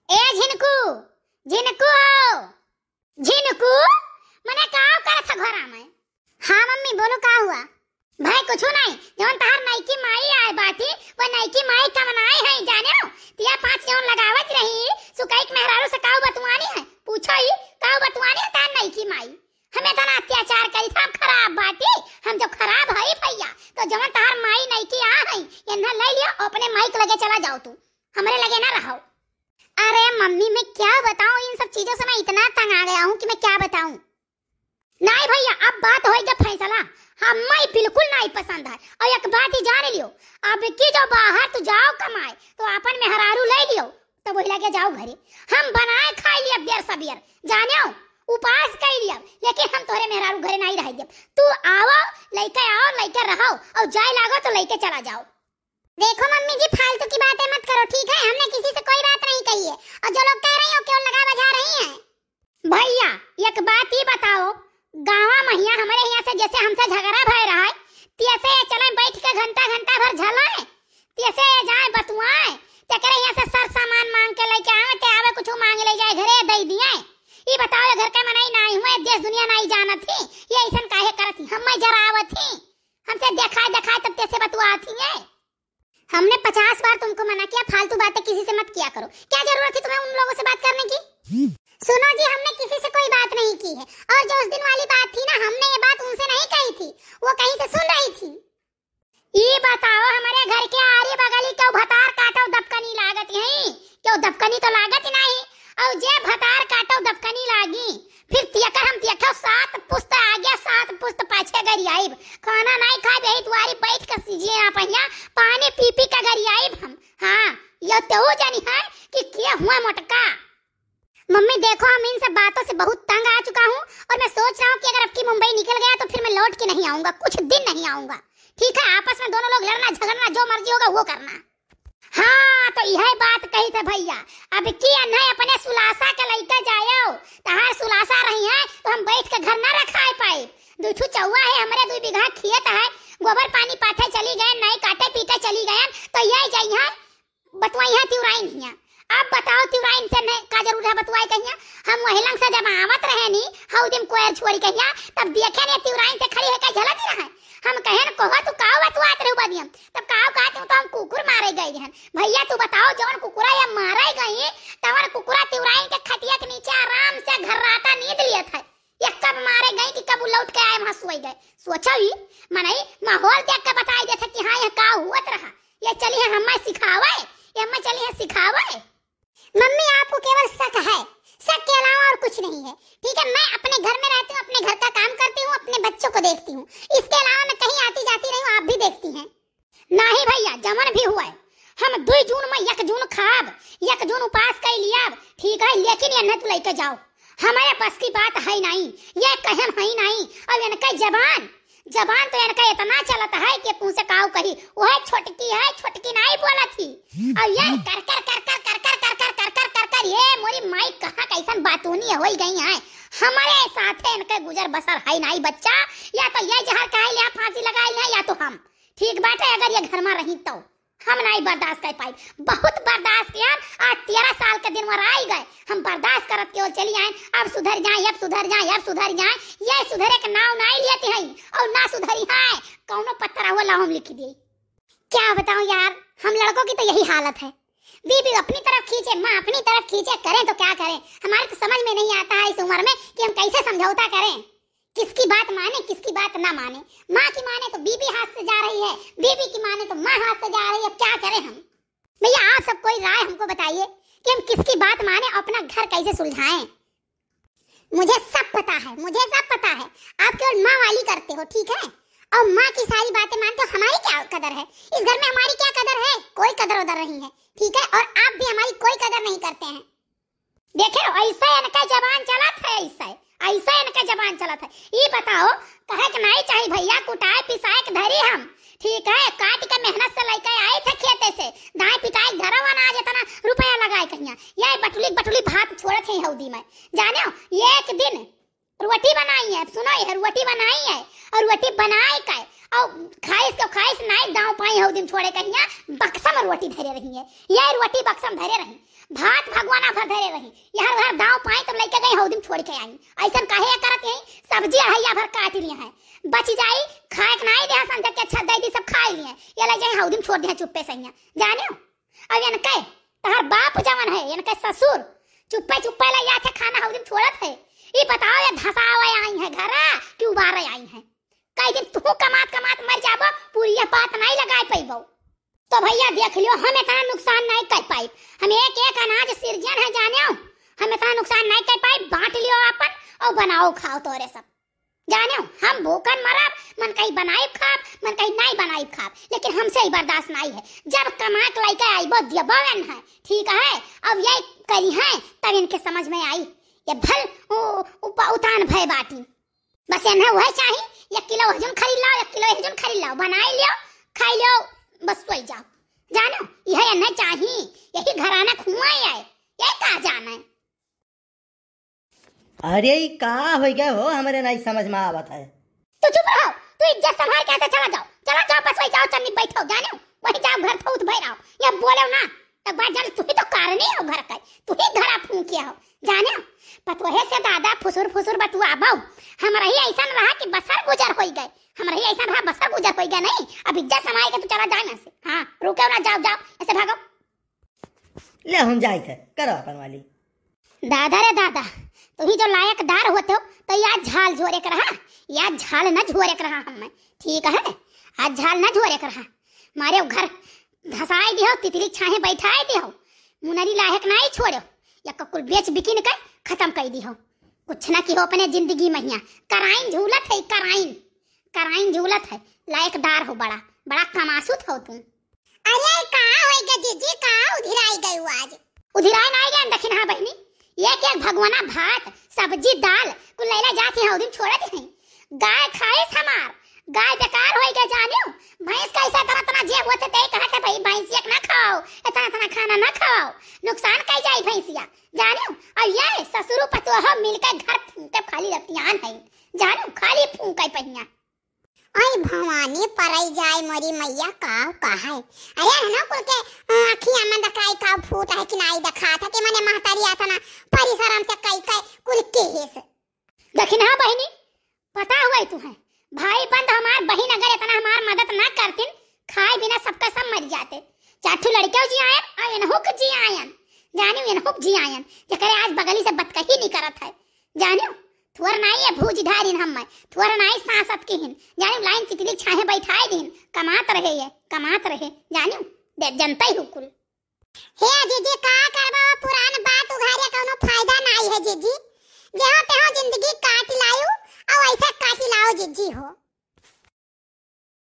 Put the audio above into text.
ए झिनकू, झिनकू आओ, झिनकू मने काव करत ह घरा में। हाँ मम्मी बोलो का हुआ? भाई कुछ नहीं, जवन तार नाइकी माई आए बाटी वो नाइकी माई का मनाए है जाने हो। तिया 5 जवन लगावत रही सुकाई मेहरारू से काव बतवानी है, पूछो ही काव बतवानी है तार नाइकी माई। हमें तो अत्याचार करी था, हम खराब बाटी, हम जो खराब है भैया तो जवन तार माई नाइकी आ है इन्हें ले लियो, अपने माइक लगे चला जाओ, तू हमारे लगे ना रहो। अरे मम्मी मैं क्या बताऊं, इन सब चीजों से मैं इतना तंग आ गया हूँ कि मैं क्या बताऊं। नहीं भैया अब बात होएगा फैसला, हमें बिल्कुल नहीं पसंद है। और एक बात ही जान लियो, अब की जो बाहर तू जाओ कमाए तो अपन मेहरारू ले लियो तो वही लगे जाओ घरे, हम बनाए खाई लिया देर सबेर जाने उपास कर लिया, लेकिन हम तोरे मेहरारू घरे नहीं रह दिया। तू आओ लेके रहो और जाए लागो तो लेके चला जाओ। देखो मम्मी जी फालतू की बातें मत करो ठीक है, हमने किसी से कोई बात नहीं कही है और जो लोग कह रही हो क्यों लगा बजा रही हैं। भैया एक बात ही बताओ, गाँव महिया हमारे यहाँ से जैसे हमसे झगड़ा भय रहा है तैसे चले बैठ के घंटा घंटा भर झलाए, तैसे जाए बतुआए तेरे यहाँ से सर सामान मांग के लेके आवे ते आवे कुछ मांग ले जाए घरे दे दिए। ये बताओ घर का मनाई नहीं हुए, देश दुनिया नहीं जानत थी, ये ऐसा काहे करत थी, हम जरा आवत थी, हमसे दिखाए तब तैसे बतुआती है। हमने 50 बार तुमको मना किया फालतू बातें किसी से मत किया करो, क्या जरूरत थी तुम्हें उन लोगों से बात करने की। सुनो जी हमने किसी से कोई बात नहीं की है, और जो उस दिन वाली बात थी ना हमने ये बात उनसे नहीं कही थी, वो कहीं से सुन रही थी। ये बताओ हमारे घर के आरी बगली क्यों भतार काटो दबकनी लागत है, क्यों दबकनी तो लागत नहीं, और जे भतार काटो दबकनी लागी फिर तियकर हम तियकर 7 पुस्त आगे 7 पुस्त पाछे गरी आइब, खाना नहीं खाए बेही तुम्हारी बैठ के सीजिए ना पहिया पानी पी पी के गरी आइब हम। हाँ ये तो जानी है कि क्या हुआ मोटका। मम्मी देखो हम इन सब बातों से बहुत तंग आ चुका हूँ और मैं सोच रहा हूँ कि अगर अब की मुंबई निकल गया तो फिर मैं लौट के नहीं आऊंगा, कुछ दिन नहीं आऊंगा ठीक है। आपस में दोनों लोग लड़ना झगड़ना जो मर्जी होगा वो करना। हाँ तो यह बात कही थे भैया, अब की नहीं अपने सुलासा के लइका जायो तहार सुलासा रही है तो हम बैठ के घर ना रखाए पाए। 2 चौवा है हमारे 2 बीघा खेत है, गोबर पानी पाथे चली गए नहीं काटे पीटे चली गए तो ये जाइए बतवाई है तिवराइन हिया। अब बताओ तिवराइन से नहीं का जरूर है बतवाई कहिया, हम वही लंग से जब आवत रहे नी हाउ दिन कोयर छोड़ी कहिया तब देखे ने तिवराइन से खड़ी है का झलक रहा है, हम कहे न कोहा तू काव बतवात रहो बदियम तब काव कहते तो हम कुकुर मारे गए हैं। भैया तू बताओ जवन कुकुरा या मारे गए तवन कुकुरा तिवराइन के खटिया के नीचे आराम से घर्राटा नींद लिया था, ये कब मारे गए कि कब लौट के आए वहां सोई गए। सोचो ही मने माहौल देख के बताई देते कि हां ये का हुआ रहा, ये चली है हमें सिखावे, ये हमें चली है सिखावे। मम्मी आपको केवल शक है, शक के अलावा और कुछ नहीं है ठीक है। मैं अपने घर में रहती हूँ, अपने घर का काम करती हूँ, अपने बच्चों को देखती हूँ, इसके अलावा मैं कहीं आती जाती नहीं हूँ, आप भी देखती हैं। नहीं भैया जमन भी हुआ है, हम 2 जून में 1 जून खाब 1 जून उपास कर लिया ठीक है, लेकिन ये न तू लेके जाओ हमारे बस की बात है नहीं, ये कहम है नहीं। और इनका जबान तो इनका इतना चलता है कि मुंह से काव कही वो है छोटकी नहीं बोला थी, और ये कर कर कर कर कर कर कर कर कर कर कर कर ये मोरी माई कहाँ कैसन बातूनी हो गई है, हमारे साथ इनके गुजर बसर है नहीं बच्चा, या तो ये जहर खाए लिया फांसी लगाई है या तो हम ठीक बात है। अगर ये घर में रही तो हम नहीं बर्दाश्त कर पाई, बहुत बर्दाश्त किया, आज 13 साल के दिन वर आई गए हम बर्दाश्त करत के चली आए, अब सुधर जाए अब सुधर जाए अब सुधर जाए, ये सुधरे के नाव नहीं लेते हैं और ना सुधरी है कौनो पत्थर हुआ लाओ हम लिख दिए। क्या बताऊं यार हम लड़कों की तो यही हालत है, बीबी अपनी तरफ खींचे माँ अपनी तरफ खींचे, करें तो क्या करें, हमारे तो समझ में नहीं आता है इस उम्र में कि हम कैसे समझौता करें, किसकी बात माने किसकी बात ना माने। माँ की माने तो बीबी हाथ से जा रही है, बीबी की माने तो माँ हाथ से जा रही है, क्या करें हम। भैया आप सब कोई राय हमको बताइए कि हम किसकी बात माने, अपना घर कैसे सुलझाएं। मुझे सब पता है आप केवल माँ वाली करते हो ठीक है, और माँ की सारी बातें मानते हो, हमारी क्या कदर है इस घर में, हमारी क्या कदर है, कोई कदर उदर नहीं है ठीक है, और आप भी हमारी कोई कदर नहीं करते हैं। देखे ऐसा इनका जबान चला था, ऐसा इनका जबान चला था। ये बताओ कहे कि नहीं चाहिए भैया कुटाए पिसाए के धरी हम ठीक है, काट के मेहनत से लेके आए थे खेते से दाई पिटाई धरा वाला आज इतना रुपया लगाए कहिया, ये बटुली भात छोड़े थे हौदी में जाने हो, एक दिन रोटी बनाई है, सुनो ये रोटी बनाई है और रोटी बनाए का और खाइस नहीं दाव पाई हौदी में छोड़े कहिया बक्सा में रोटी धरे रही है, ये रोटी बक्सा में धरे रही, भात भगवान बेला भर धरे रही यार घर दाव पाए तो लेके गई हौदी छोड़ के आई ऐसा काहे करत यही सब्जी हइया भर काट लिए हैं बच जाई खाए के नहीं दे संजय के अच्छा दे दी सब खा लिए ये ले जाए हौदी छोड़ दे चुप्पे सैया जाने अब यन कह तहर बाप जवन है यन कह ससुर चुप्पे चुप्पे ले या थे खाना हौदी छोड़त है ये बताओ ये धसावे आई है घरा कि उबारे आई है कई दिन तू कमात कमात मर जाबो पूरी बात नहीं लगाए पैबो तो भैया देख लियो हम इतना नुकसान नहीं कर पाई हम एक एक अनाज सिरजन है जाने हम इतना नुकसान नहीं कर पाई बांट लियो अपन और बनाओ खाओ तोरे सब जाने हम भूखन मरब मन कहीं बनाई खाब मन कहीं नहीं बनाई खाब लेकिन हमसे ही बर्दाश्त नहीं है जब कमा के लेके आईबो दियबन है ठीक है अब यही करी है तब इनके समझ में आई ये भल उतान भय बाटी बस इन्हें वही चाहिए 1 किलो हजून खरीद लाओ 1 किलो हजून खरीद लाओ बनाई लियो खाई लियो बस सोई जाओ जानो यह नहीं चाहिए यही घराना खुआ ही आए ये कहा जाना है अरे का हो गया हो हमारे नहीं समझ में आवत है तू चुप रहो तू इज्जत संभाल के ऐसे चला जाओ बस वही जाओ चन्नी बैठो जानो वही जाओ घर थोत भई रहो या बोलो ना एक बार जल तू ही तो कारण ही हो घर का तू ही घरा फूंकिया हो जाने पतोहे से दादा फुसुर फुसुर बतू आबो हमरा ही ऐसा रहा कि बसर गुजर हो गए हमरा ही ऐसा रहा बसर गुजर हो गया नहीं अब इज्जत संभाल के तू चला जाए ना से हां रुको ना जाओ जाओ ऐसे भागो ले हम जाए थे करो अपन वाली दादा रे दादा तू ही जो लायकदार होते हो तो याद झाल झोरे कर रहा याद झाल न झोरे कर रहा हम ठीक है आज झाल न झोरे कर रहा मारे घर धसाई दियो तितली छाहे बैठाए दियो मुनरी लायक नहीं छोड़ो या ककुल बेच बिकिन कर खत्म कर दियो कुछ ना की हो अपने जिंदगी में हिया कराइन झूलत है कराइन झूलत है लायकदार हो बड़ा बड़ा कमासुत हो तुम अरे कहां होई गे जीजी कहां उधिराई गई आज उधिराई नहीं गए दक्षिण हां बहनी एक एक भगवाना भात सब्जी दाल कुल लैला जाती है उदिन छोड़त है गाय खाए हमार गाय बेकार होई के जानियो भैंस कैसा तरह जे होते ते कहते भाई भैंस एक ना खाओ इतना खाना ना खाओ नुकसान कर जाए भैंसिया जानियो और ये ससुर पतोह मिलकर घर फूंके खाली रतियान है जानियो खाली फूंके पहिया आई भवानी परई जाए मोरी मैया का है अरे ना कुल के अखियां में दकाई का फूट है कि नहीं दखा था कि मैंने महतारी आता ना परिसरम से कई कुल के है दक्षिणा बहनी पता हुआ तू है भाई बंद हमार बहन अगर इतना हमार मदद ना करतिन खाए बिना सबका सब मर जाते चाठू लड़के जी आयन और इनहुक जी आयन जानियो इनहुक जी आयन जे करे आज बगली से बतकही नहीं करत है जानियो थोर नहीं है भूज धारिन हम थोर नहीं सांसत की हिन जानियो लाइन तितली छाहे बैठाए दिन कमात रहे जानियो जनता ही हुकुल हे जीजी का करबा पुरान बात उघारे कोनो फायदा नहीं है जीजी जेहो तेहो जिंदगी काट लायो और ऐसा काट लाओ जीजी हो